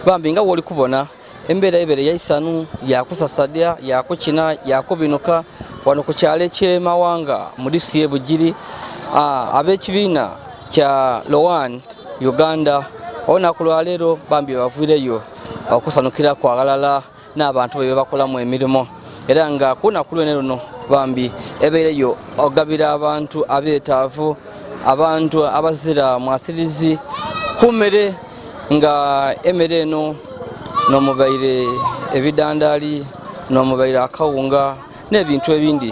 bambi nga woli kubona embeera ebere yaisanu yakusasadya yakukina yakubinuka wano ku kyalo ky'emawanga mu disi y'Ebugiri abekibina kya ROWAN-UGANDA olunaku lwa leero bambi bavuireyo okusanukira kwagalala n'abantu bwe bakolamu emirimu era nga kunaku lwene luno bambi ebeereyo ogabira abantu abeetaavu abantu abazira mwasirizi kumere nga emere eno n'omubaire ebidandali n'omubaire akawunga n'ebintu ebindi.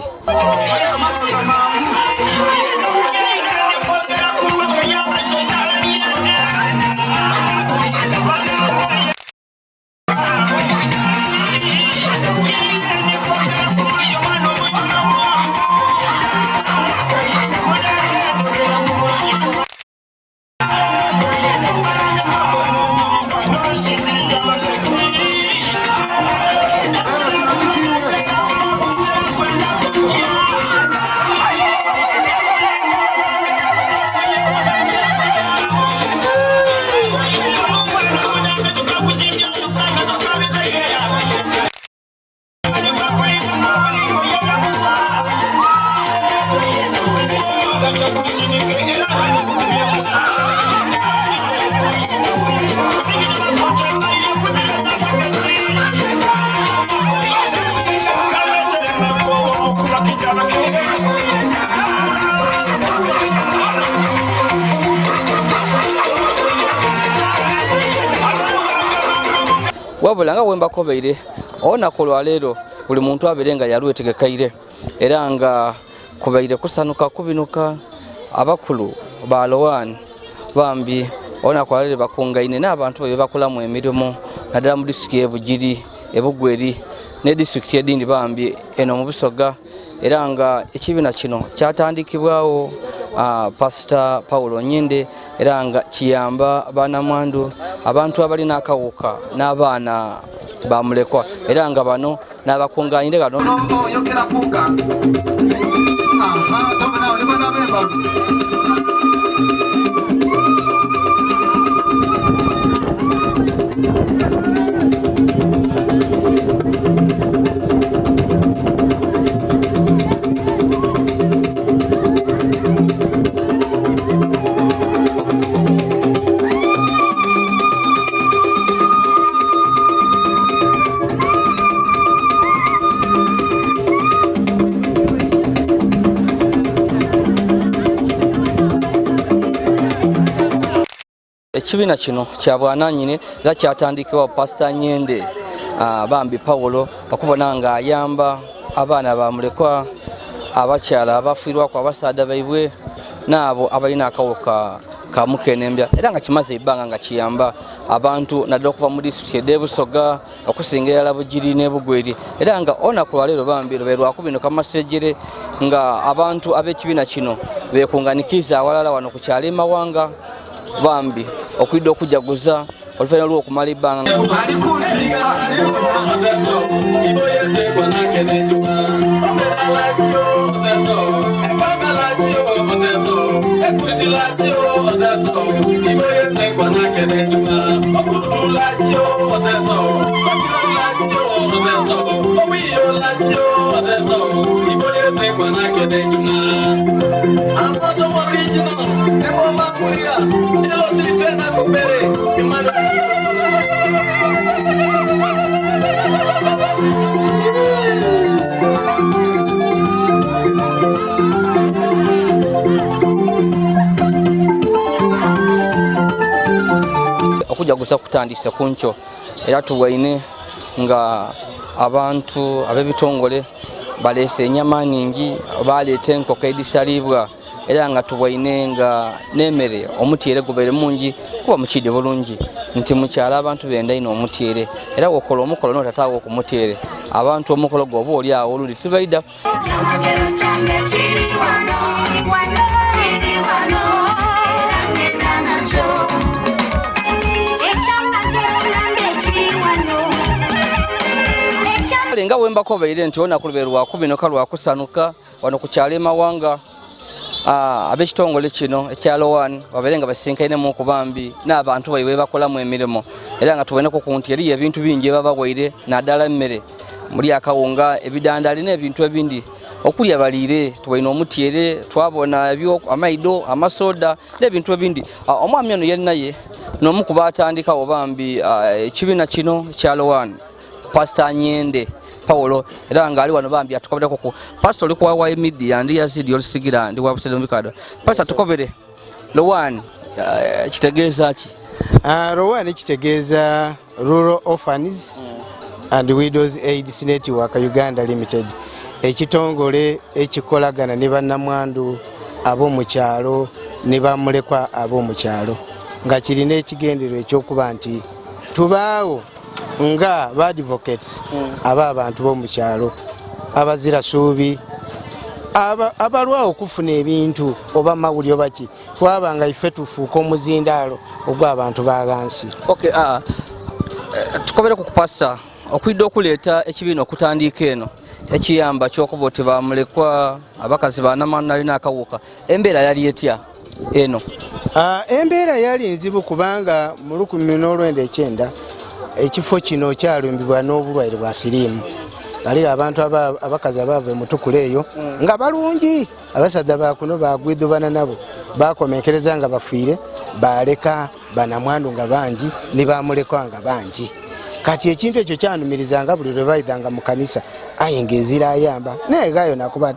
Wabula nga wemba kobeire olunaku lwa leero buli muntu abeere nga yalwetegekaire era nga kubaire kusanuka kubinuka abakulu ba ROWAN bambi olunaku lwa leero bakungaine n'abantu bwe bakolamu emirimu naddala mu disitulikiti y'Ebugiri Ebugweri ne disitulikiti edindi bambi eno mu Busoga era nga ekibiina kino kyatandikibwawo Pastor Paulo Nyinde era nga kiyamba banamwandu abantu abalina akawuka n'abaana bamulekwa era nga bano n'abakunganyire gano ekibiina kino kya bwananyine era kyatandikibwa Pastor Nyende bambi Paulo okubona nga ayamba abaana bamulekwa abakyala abafiirwako abasaada baibwe n'abo abalina akawuka ka mukenembya era nga kimaze ebbanga nga kiyamba abantu naddala okuva mu disitulikiti y'Ebusoga okusinga ddala Bugiri n'Ebugweri era nga olunaku lwa leero bambi lwe lwakubinuka mu masejjere nga abantu ab'ekibiina kino beekunganikiza awalala wano ku kyalo emawanga bambi okwidde okujaguza oluvannyuma lw'okumala ebbanga okujaguza kutandise kuncho era tuwaine nga abantu ab'ebitongole baleese ennyama nningi baleeta enkoko edisalibwa era nga tuwaine nga n'emere omutyere gubeere mungi kuba mukidde bulungi nti mukyala abantu benda ino omutyere era wokola omukolo n'otataawo okumutyere abantu omukolo gwoba oli awo olundi tubaida nga wemba kobeire nti olunaku lwe lwakubinuka lwakusanuka wano ku kyalo emawanga ab'ekitongole kino ekya ROWAN babeere nga basinkainemu okubambi n'abantu bayiwe bakolamu emirimu era nga tuboneko ku nti eriyo ebintu bingi babawaire naddala emmere muli akawunga ebidandali n'ebintu ebindi okuli abaliire tubaina omutyere twabona amaido amasoda n'ebintu ebindi omwami ono yali naye n'omu ku baatandikawo bambi ekibiina kino kya ROWAN Pastor Nyende Paulo era nga ali wano bambi atukobere ku pastor oli kwa media ndi Yazid Yolisigira ndi wabusede mubikado pastor tukobere ROWAN kitegeeza ki ROWAN kitegeeza Rural Orphans and Widows Aid Network Uganda Limited ekitongole ekikolagana ne bannamwandu ab'omu kyalo ne bamulekwa ab'omu kyalo nga kirina ekigendero ekyokuba nti tubaawo nga ba advocates abantu b'omu kyalo abazira suubi abalwawo okufuna ebintu oba mawuli oba ki twabanga ife tufuuka omuzindaalo ogw'abantu bagansi. Okay, tukobere ku kupasa okwidde okuleeta ekibiina okutandiika eno ekiyamba ky'okuba oti bamulekwa abakazi banamwandu alina akawuka embeera yali etya eno? Embeera yali nzibu kubanga mu 1999 ekifo kino kyalumbibwa n'obulwaire bwa siriimu. Bali abantu abakazi abava emutukula eyo nga balungi abasajja bakuno bagwidubana nabo bakomekereza nga bafiire baleka banamwandu nga bangi ne bamulekwa nga bangi. Kati ekintu ekyo kyanumirizanga buli lwe bayidanga mu kanisa ayengezira ayamba naye gayo nakuba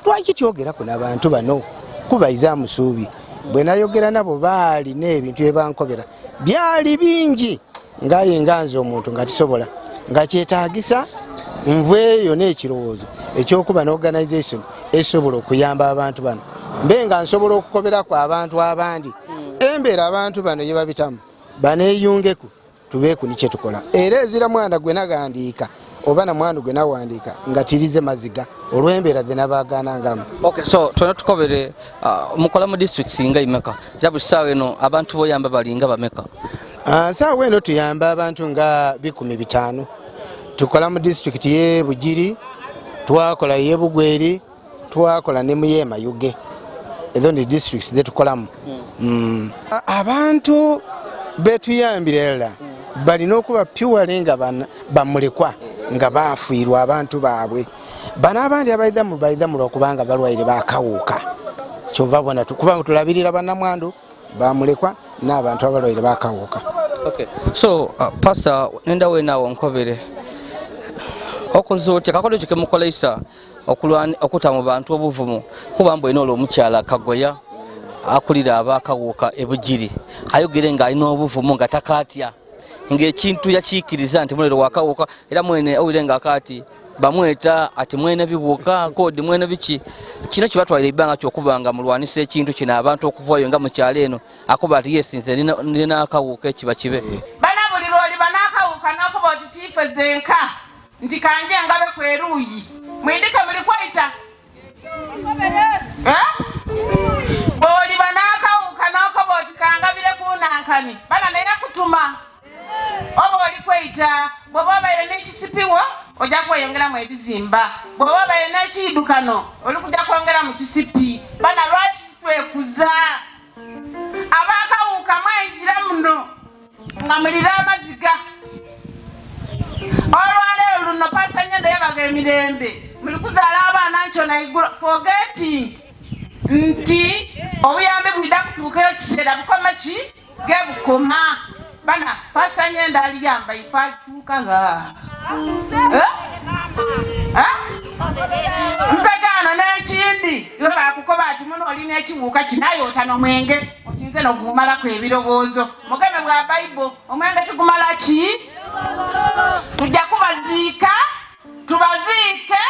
lwaki tyogera ku n'abantu bano kubayiza musuubi bwe nayogera nabo baali n'ebintu bye bankobera byali bingi ngaye nganze omuntu nga tisobola nga kyetaagisa nveeyo n'ekirowoozo ekyokuba n'organization esobola okuyamba abantu bano mbe nga nsobola okukobera ku abantu abandi embeera abantu bano ye babitamu baneeyungeku tubeeku ni kye tukola era ezira mwana gwe nagandiika oba na mwandu gwe nawandiika nga tirize maziga olw'embeera ze nabagaanangamu. Okay, so tuna tukobere mukola mu districts nga imeka era buli ssaawa eno abantu boyamba balinga bameka? Nsaawa eno tuyamba abantu nga 500. Tukola mu district ye Bugiri, twakola ye Bugweri, twakola ne mu ye Mayuge. Ezo ni districts ze tukolamu. Abantu betuyambira balina okuba pure nga bamulekwa nga bafiirwa abantu baabwe bano abandi abayidamu lwokubanga balwaire bakawuka kyova bona kubanga tulabirira bannamwandu bamulekwa n'abantu abalwaire bakawuka. Okay. So pasa nenda wenaawo nkobere okoze otya kakodo kike mukoleisa okuta mu bantu obuvumu kuba mbwe n'olwo omukyala Kagoya akulira abakawuka ebugiri ayogere nga alina obuvumu nga takatya ng'ekintu yakiikiriza nti mulero wakawuka era mwene owire nga kati bamweta ati mwene bibuuka kodi mwene biki kino kibatwalira ebbanga kyokubanga mulwanisa ekintu kino abantu okuvaayo nga mu kyalo eno akuba ati yesinze nina akawuka ekiba kibe bana buli lwoli banakawuka n'okuba oti tiife zenka nti kanje ngabe kweruuyi mwindike muli kwaita bwoli banakawuka n'okuba oti kangabire kunankani bana naye kutuma oba oli kweita bw'oba obaire n'ekisipiwo ojja kweyongeramu ebizimba bw'oba obaire n'ekiyidukano oli kujja kwongera mu kisipi bana lwaki twekuza abakawuka mwenjira muno nga mulira amaziga olwaleero luno Pastor Nyende yabaga emirembe muli kuzaala abaana nkyo naigula forgetting nti obuyambi bwida kutuukayo kiseera bukoma ki gebukoma bana Pastor Nyende aliyamba ife atuukaga mpegano n'ekindi iwe bakukoba ati muno olina ekibuuka kinayoota n'omwenge okinze n'ogumalaku ebirowoozo mugeme bwa Bible omwenge tugumala ki tujja kubaziika tubaziike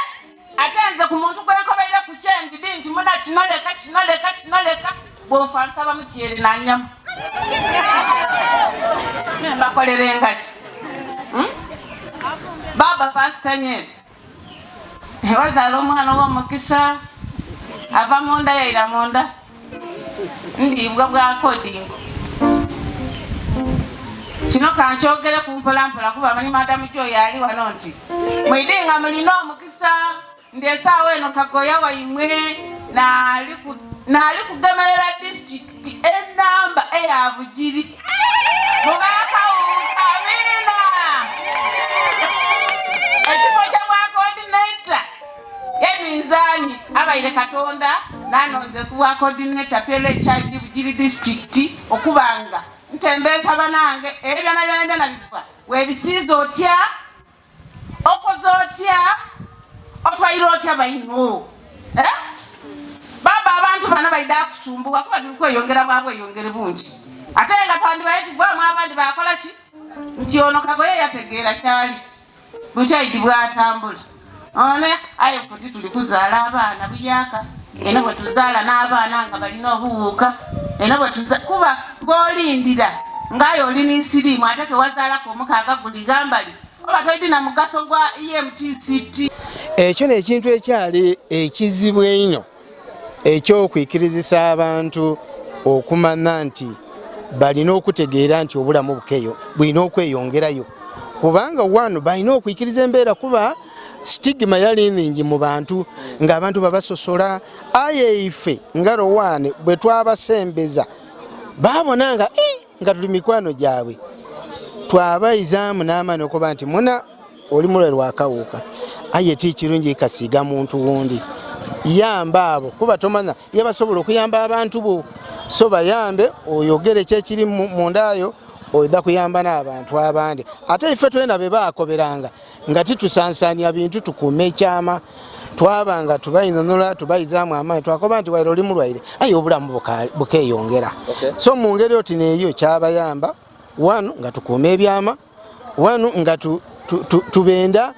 ate nze ku muntu gwenkobeire ku kyendidi nti muna kinoleka bw'ofa nsaba mutyere nanyamu nembakolere ngaki baba Pastor Nyende wazaala omwana ow'omukisa ava munda yaira munda ndiibwa bwa kodingo kino kankyogere kumpolampola kuba amanyi madamu gyoyo ali wano nti mwidinga mulina omukisa ndi esaawa eno Kagoya waimwe naali ku nali kugemerera district enamba eya Bugiri mubakawuka amina ekifo kyabwa coordinator yeminzani abaire Katonda nanonze kuwa coordinator PLHID Bugiri district okubanga ntembeta banange ebyana byana nabifa webisizo otya okozo otya otwairo otya bayino baba abantu bana baida kusumbuka kuba tulikweyongera bwabwe yongere bungi ate nga twandibaye tugwamu abandi bakola ki nti ono kagoye yategeera kyali bukyayidi bwatambula one aye kuti tuli kuzaala abaana buyaka ena bwe tuzaala n'abaana nga balina obuwuuka ena bwe kuba ng'olindira ng'ayo oli n'ensiriimu ate tewazaalako omukaaga guligambali oba toyidina mugaso gwa EMTCT. Ekyo n'ekintu ekyali ekizibu ennyo eky'okwikirizisa abantu okumanya nti balina okutegeera nti obulamu bukeyo bulina okweyongerayo kubanga wano balina okwikiriza embeera kuba stigma yali nnyingi mu bantu ng'abantu babasosola aye ife nga ROWAN bwe twabasembeza baabona nga tuli mikwano gyabwe twabayizaamu n'amaani okuba nti muna oli mulwaire wakawuka aye ti kirungi kasiiga muntu wundi yamba abo kuba tomanya yabasobola okuyamba abantu bo so bayambe oyogere kyekiri mundayo oyida kuyamba n'abantu abandi ate ife twena be baakoberanga nga titusansanya bintu tukume ekyama twabanga tubayinonula tubayizaamu amaani twakoba nti waire oli mulwaire aye obulamu bukeyongera so mu ngeri oti neeyo kyabayamba wano nga tukuuma ebyama wano nga tubenda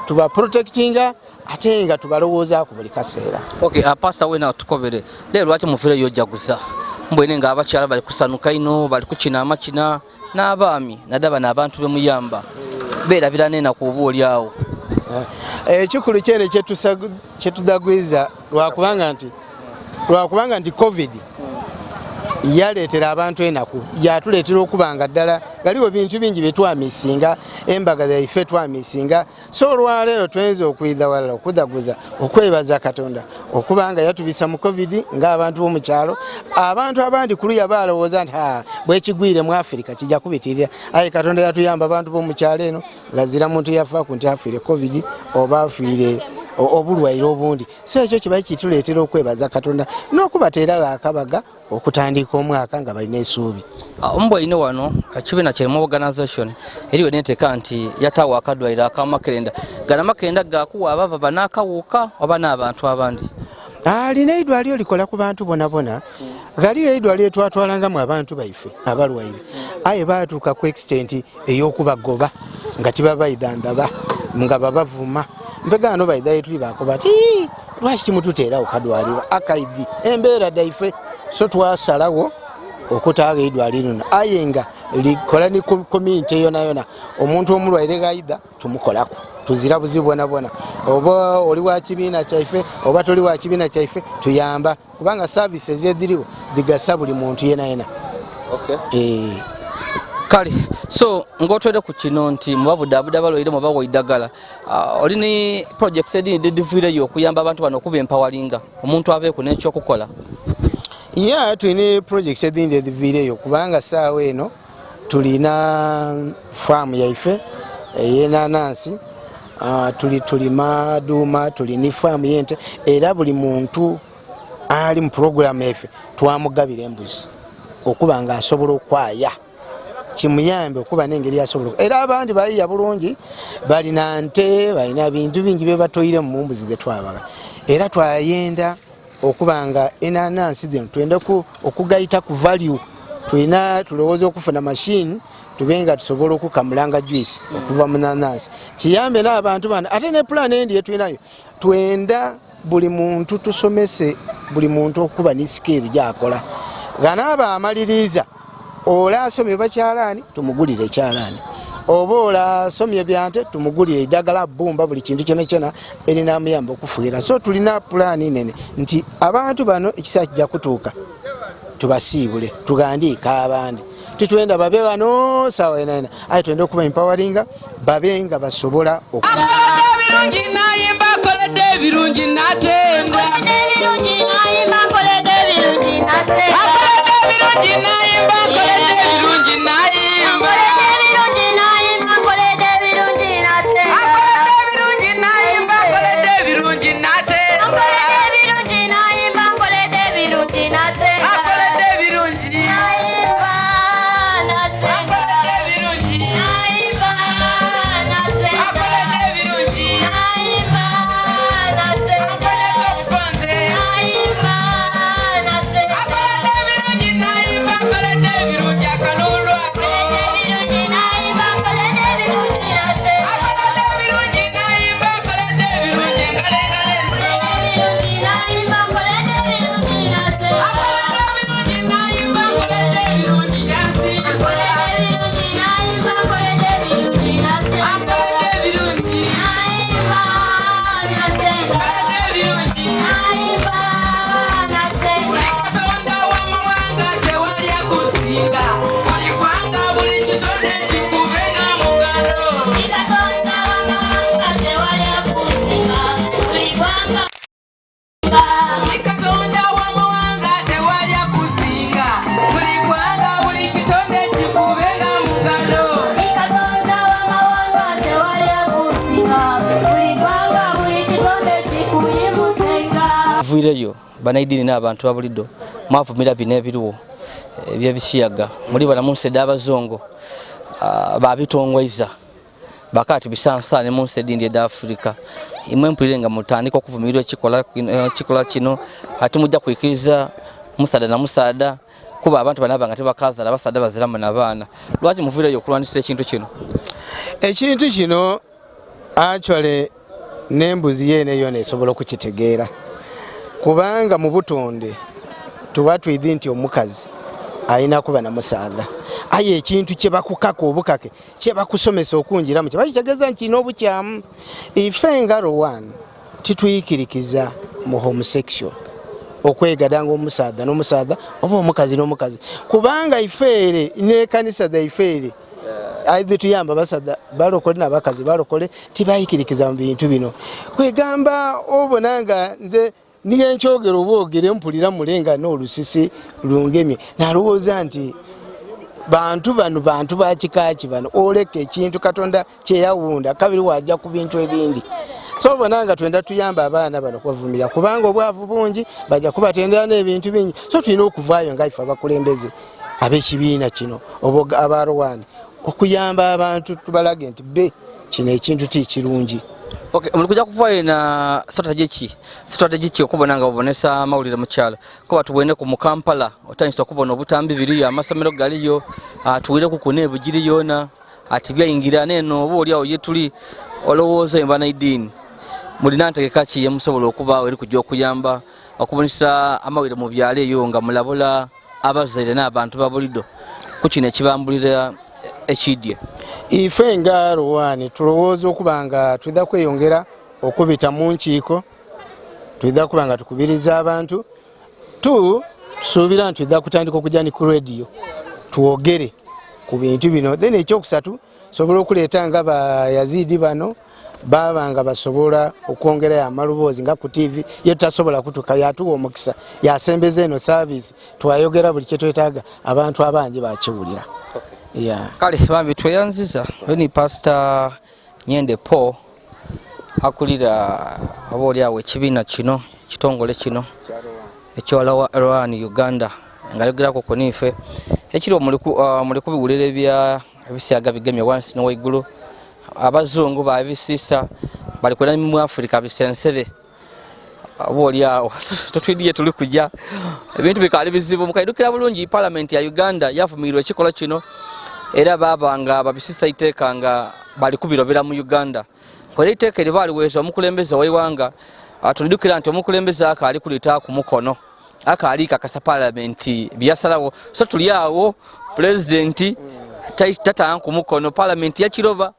tuba protectinga ate nga tubalowooza ku buli kaseera. Apasa wena tukobere leero lwaki mufire yojaguza mbwene nga abakyala bali kusanuka ino bali kukina amakina n'abaami nadaba n'abantu bemuyamba beerabira neena ku oba oli awo ekikulu kyene kyetudagwiza lwakubanga nti covid yaleetera abantu enaku yatuleetera okubanga ddala galiwo bintu bingi byetwamisinga embaga zaife twamisinga so olwaleero tuyinza okuyida walala okudaguza okwebaza Katonda okubanga yatubisa mu covid ng'abantu b'omukyalo abantu abandi kuluya balowooza nti bwekigwire mu Afirika kijja kubitirira aye Katonda yatuyamba abantu b'omukyalo eno ngazira muntu yafaaku nti afiire covid oba afiire obulwaire obundi so ekyo kiba kituleetera okwebaza Katonda n'okubateera baakabaga okutandika omwaka nga balina essuubi. Mbwa ino wano ekibiina kyerimu organization eriyo neteeka nti yataawo akadwaire akamakerenda gana makerenda gakuwa abava banaakawuuka oba n'abantu abandi alina eidwaliro likola ku bantu bonabona galiyo eidwaliro twatwalangamu abantu baife abalwaire aye baatuuka ku extent ey'okubagoba nga tibabayidandaba nga babavuma mbegano bayidayo tuli bakoba ti lwaki timututeerawo kadwaliro akaidi embeera daife so twasalawo okutaaga eidwaliro lino aye nga likola ni community yona omuntu omulwaire gaida tumukolako tuzira buzibu bwonabwona oba oli wa kibiina kyaife oba toli wa kibiina kyaife tuyamba kubanga services eziriwo zigasa buli muntu yena kale so ngotwede ku kino nti mubabudabuda balwaire muba waidagala oli ni projects edindi divireyo okuyamba abantu bano okuba empawalinga omuntu aveeku n'ekyokukola tulina projects edindi divireyo kubanga saawa eno tulina farm yaife ey'enanansi tulima duuma tulina farm y'ente era buli muntu ali mu program yaife twamugabira embuzi okuba nga asobola okwaya kimuyambe okuba n'engeri asobola era abandi bayiya bulungi balina nte balina bintu bingi bye batoyire mu mbuzi ze twabaga era twayenda okuba nga enanansi zino twenda okugayita ku value tulowooza okufuna machine tubenga tusobola okukamulanga juice okuva mu nanansi kiyambe n'abantu bana ate ne plan endi yetulinayo twenda buli muntu tusomese buli muntu okuba ni skill gyakola ganaaba amaliriza ola asomye bakyalaani tumugulire ekyalaani oba ola asomye byante tumugulire eddagala bbumba buli kintu kyona erinamuyamba okufugira so tulina pulaani nene nti abantu bano ekisaa kijja kutuuka tubasiibule tugandiika abandi titwenda babe wano saawa enayina aye twenda okuba empawalinga babe nga basobola birungi nayimba koledde birungi natenda birungi nayimba koledde Vuireyo banaidini n'abantu babuliddo mwavumira bino ebiriwo ebyebisiyaga muli bana munsede abazongo babitongwaiza bakati bisansane munsede ndye da Afrika imwe mpirenga mutandika okuvumirwa ekikola kino ati mujja kwikiriza musada na musada kuba abantu banabanga tebakaza abasada baziramu n'abaana lwaki muvuireyo okulwanisa ekintu kino actually nembuzi yene yone esobola okukitegeera kubanga mu butonde tuba twidhi nti omukazi ayina kuba na musaadha aye ekintu kye bakukaka obukake kye bakusomesa okunjiramu kye bakitegeeza nti n'obukyamu ife nga ROWAN tituyikirikiza mu homosexual okwegadanga omusaadha n'omusaadha oba omukazi n'omukazi kubanga ifeere n'ekanisa dhaifeere aidhi tuyamba basada balokole n'abakazi balokole tibayikirikiza mu bintu bino kwegamba obonanga nze niye nkyogero obwogere mpulira mulenga n'olusisi lungemye nalowooza nti bantu bakikaki bano oleka ekintu Katonda kyeyawunda kabiri wajja ku bintu ebindi so obonanga twenda tuyamba abaana bano kubavumira kubanga obwavu bungi bajja kubatendera n'ebintu bingi so tulina okuvaayo nga ife abakulembeze ab'ekibiina kino aba ROWAN okuyamba abantu tubalage nti kino ekintu tikirungi. Okay, mulikuja kuvaayo na strategy ki okubona nga obonesa amawulire mu kyalo kuba tuwene ku mu Kampala otandisa okubona obutambi biriyo amasomero galiyo tuwire ku kunebu giri yona ati byayingira neno oba oli awo yetuli olowooza embana idini mulina ntegeka ki yemusobola okuba eri kujja okuyamba okubonesa amawulire mu byalo eyo nga mulabula abazaire n'abantu babuliddo ku kino ekibambulira ekidye ife nga ROWAN tulowooza okuba nga twidha kweyongera okubita mu nkiiko twidha kuba nga tukubiriza abantu tusuubira nti twidha kutandika okujja ni ku radio tuwogere ku bintu bino then ekyokusatu sobola okuleeta nga ba Yazid bano baba nga basobola okwongerayo amaloboozi nga ku TV ye tutasobola kutuka yatuwa omukisa yasembeza eno service twayogera buli kye twetaaga abantu abangi bakiwulira. Yeah. Kale bambi tweyanziza ni Pastor Nyende Paul akulira aboli awe ekibiina kino kitongole kino ekyo ROWAN-UGANDA nga yogerako ko nife ekiro muri kubiwulira ebisyaga bigemye wansi n'owaigulu abazungu babisisa bali kwenda mu Afrika bisensere aboli awo tutwidiye tuli kujja ebintu bikali bizibu mukaidukira bulungi Parliament ya Uganda yavumirwa ekikola kino era babanga babisisa iteeka nga bali kubirobera mu Uganda kwera iteeka libali wezo omukulembeza waiwanga atulidukira nti omukulembeza akali kulita ku mukono akali kakasa Parliament byasalawo so tuli awo president tata ku mukono Parliament ya Kiroba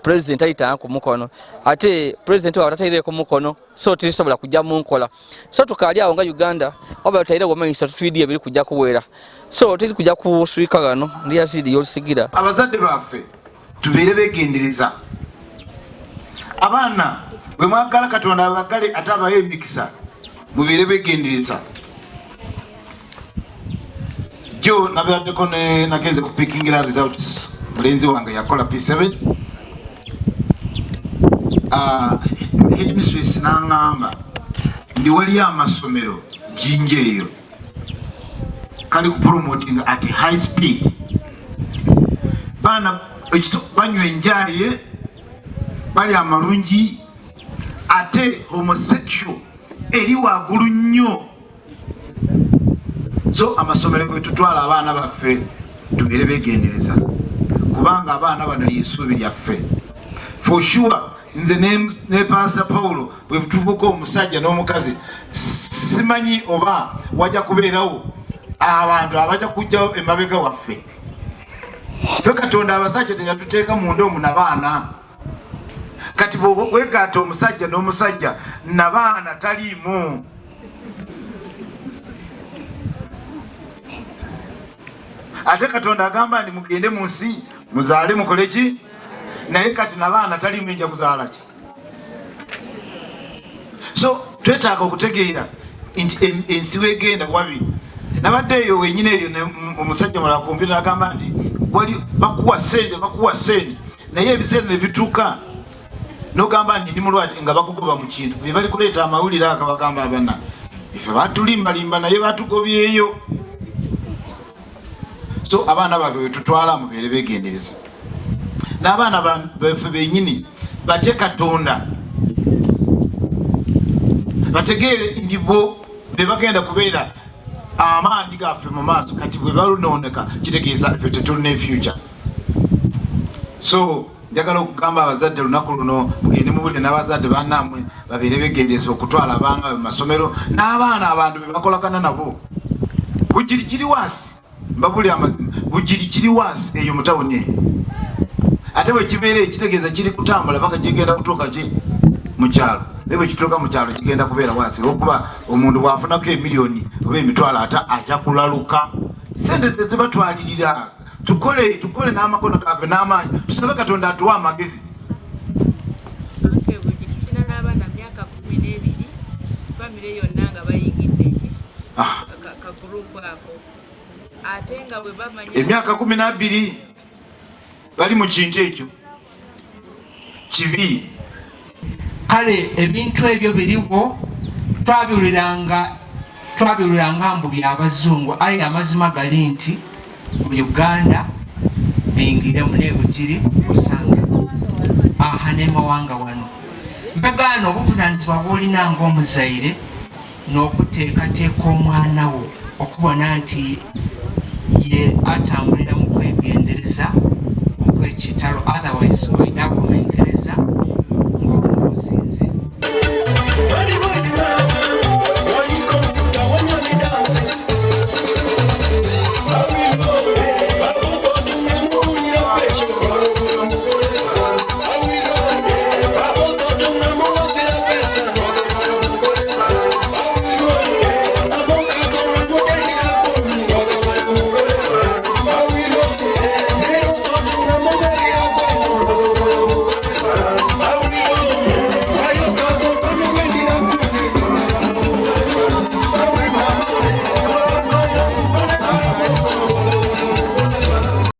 president ayita ku mukono ate president wa tatayire ku mukono so tirisobola kujja mu nkola so tukali awo nga Uganda oba tatayire go manyisa tutwidie biri kujja kuwera so tiri kujja kuswika gano ndi Yazid Yolisigira abazadde baffe tubere begendereza abaana bwe mwagala Katonda abagale atabaye emikisa mubere begendereza jo nabaddeko nagenze kupikingira results mulenzi wange yakola P7 headmistress n'aŋŋamba ndi wali amasomero jinja eyo kali ku promoting at high speed baana banywa enjaaye bali amalungi ate homosexual eri waggulu nnyo. So amasomero kwe tutwala abaana baffe tubeere beegendereza kubanga abaana bano ly'essuubi lyaffe. For sure nze ne Pastor Paulo bwe tuvuka omusajja n'omukazi simanyi oba wajja kubeerawo abantu abajja kujjawo emabega waffe. Ffe Katonda abasajja teyatuteeka munda omu nabaana. Kati bwegaata omusajja n'omusajja nabaana taliimu. Ate Katonda agamba ndi mugende mu nsi muzaale mukole ki, naye kati nabaana taliimu ejja kuzaala ki? So twetaaga okutegeera nti ensi weegenda wabi. Nabadde eyo wenyine eyo omusajja mulala kompyuta agamba nti wali bakuwa ssente naye ebiseera ne bituuka n'ogamba nti ndi mulwadde nga bakugoba mu kintu bye bali kuleeta amawulire aka bagamba abana ife batulimbalimba naye batugobyeyo. So abaana baffe bwe tutwala mubeere beegendereza n'abaana baffe bennyini batye Katonda bategeere ndi bo be bagenda kubeera amaanyi gaffe mu maaso. Kati bwe balunooneka kitegeeza ffe tetulina future. So njagala okugamba abazadde lunaku luno mugende mubulire n'abazadde bannammwe babeere beegendereza okutwala abaana mu masomero n'abaana abantu be bakolagana nabo. Bugiri kiri wansi mbabuli amazima, bugiri kiri wansi eyo mu tawuni eyo. Ate bwe kibeera ekitegeeza kiri kutambula paka kigenda kutuuka ki mu kyalo. Naye bwe kituuka mu kyalo kigenda kubeera wansi olw'okuba omuntu bw'afunako emiliyoni oba emitwalo ata ajja kulaluka. Sente ze zibatwalirira. Tukole n'amakono gaffe n'amaanyi tusabe Katonda atuwa amagezi. Emyaka 12 bali mu kintu ekyo kibi. Kale ebintu ebyo biriwo twabiwuliranga mbu by'abazungu, aye amazima gali nti mu Uganda bingiremu n'ebugiri osanga aha n'emawanga wano. Mpagaana obuvunaanyizibwa bw'olina ng'omuzaire n'okuteekateeka omwana wo okubona nti ye atambulira mu kwegendereza okw'ekitalo, otherwise olina kumenkereza